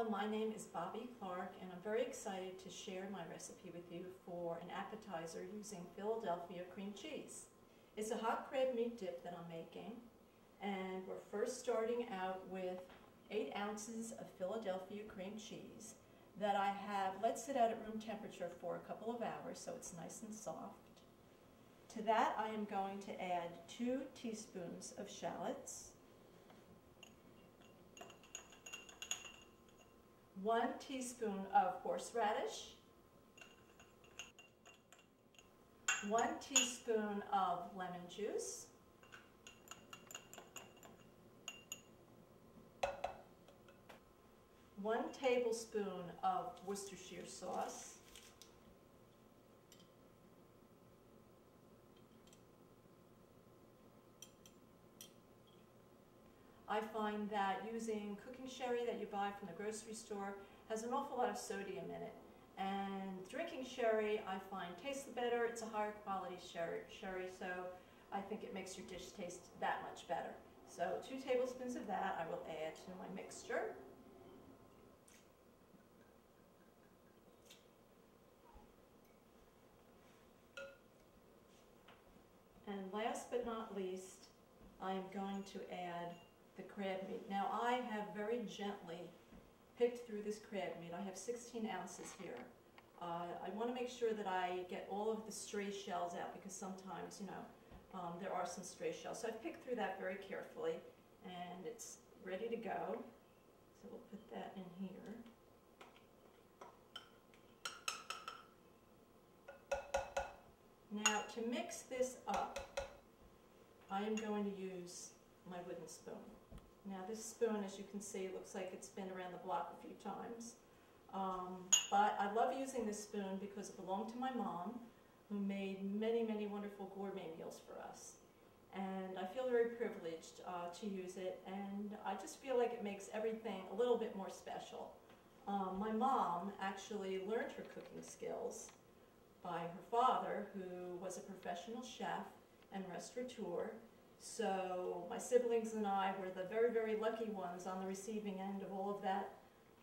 Hello, my name is Bobby Clark, and I'm very excited to share my recipe with you for an appetizer using Philadelphia cream cheese. It's a hot crab meat dip that I'm making, and we're first starting out with 8 ounces of Philadelphia cream cheese that I have let sit out at room temperature for a couple of hours so it's nice and soft. To that I am going to add 2 teaspoons of shallots, 1 teaspoon of horseradish, 1 teaspoon of lemon juice, 1 tablespoon of Worcestershire sauce, I find that using cooking sherry that you buy from the grocery store has an awful lot of sodium in it. And drinking sherry I find tastes better. It's a higher quality sherry, so I think it makes your dish taste that much better. So 2 tablespoons of that I will add to my mixture. And last but not least, I am going to add the crab meat. Now I have very gently picked through this crab meat. I have 16 ounces here. I want to make sure that I get all of the stray shells out because sometimes, there are some stray shells. So I've picked through that very carefully and it's ready to go. So we'll put that in here. Now to mix this up, I am going to use my wooden spoon. Now this spoon, as you can see, looks like it's been around the block a few times. But I love using this spoon because it belonged to my mom, who made many, many wonderful gourmet meals for us. And I feel very privileged to use it, and I just feel like it makes everything a little bit more special. My mom actually learned her cooking skills by her father, who was a professional chef and restaurateur. So my siblings and I were the very, very lucky ones on the receiving end of all of that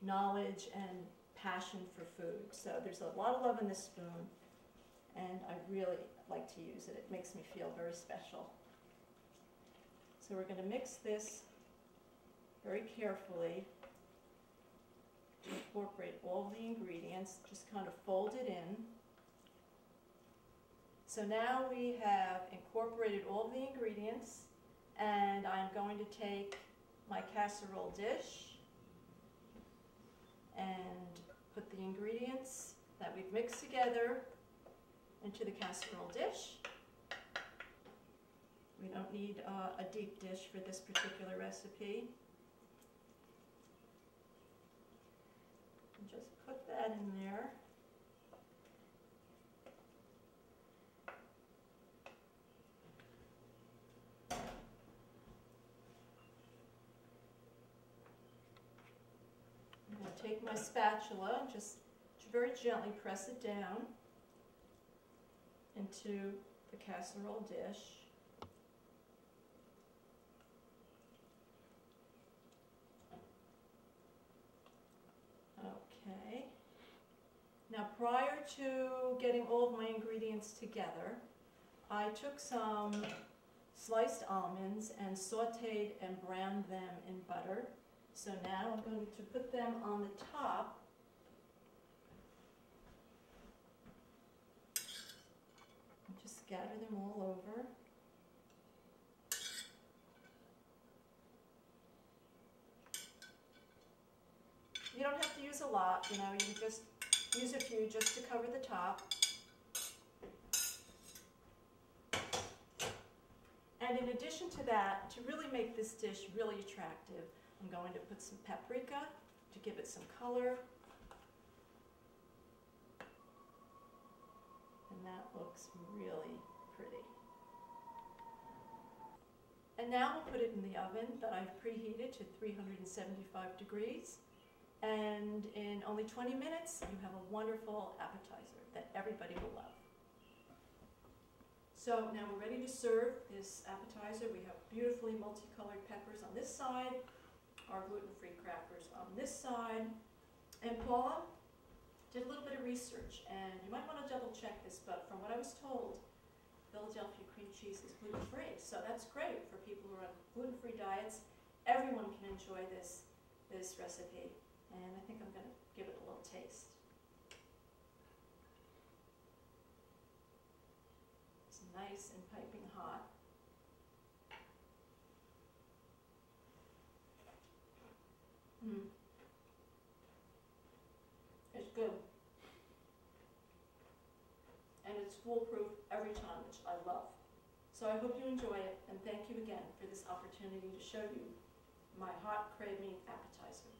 knowledge and passion for food. So there's a lot of love in this spoon, and I really like to use it. It makes me feel very special. So we're going to mix this very carefully to incorporate all the ingredients. Just kind of fold it in. So now we have incorporated all the ingredients, and I'm going to take my casserole dish and put the ingredients that we've mixed together into the casserole dish. We don't need a deep dish for this particular recipe. And just put that in there. I'm going to take my spatula and just very gently press it down into the casserole dish. Okay. Now prior to getting all of my ingredients together, I took some sliced almonds and sauteed and browned them in butter. So now I'm going to put them on the top and just scatter them all over. You don't have to use a lot, you can just use a few just to cover the top. And in addition to that, to really make this dish really attractive, I'm going to put some paprika to give it some color. And that looks really pretty. And now we'll put it in the oven that I've preheated to 375 degrees. And in only 20 minutes, you have a wonderful appetizer that everybody will love. So now we're ready to serve this appetizer. We have beautifully multicolored peppers on this side, our gluten-free crackers on this side, And Paula did a little bit of research, and you might want to double check this, but from what I was told, Philadelphia cream cheese is gluten-free, so that's great for people who are on gluten-free diets. Everyone can enjoy this recipe, and I think I'm going to give it a little taste. It's nice and piping hot. It's good. And it's foolproof every time, which I love. So I hope you enjoy it, and thank you again for this opportunity to show you my hot crab meat appetizer.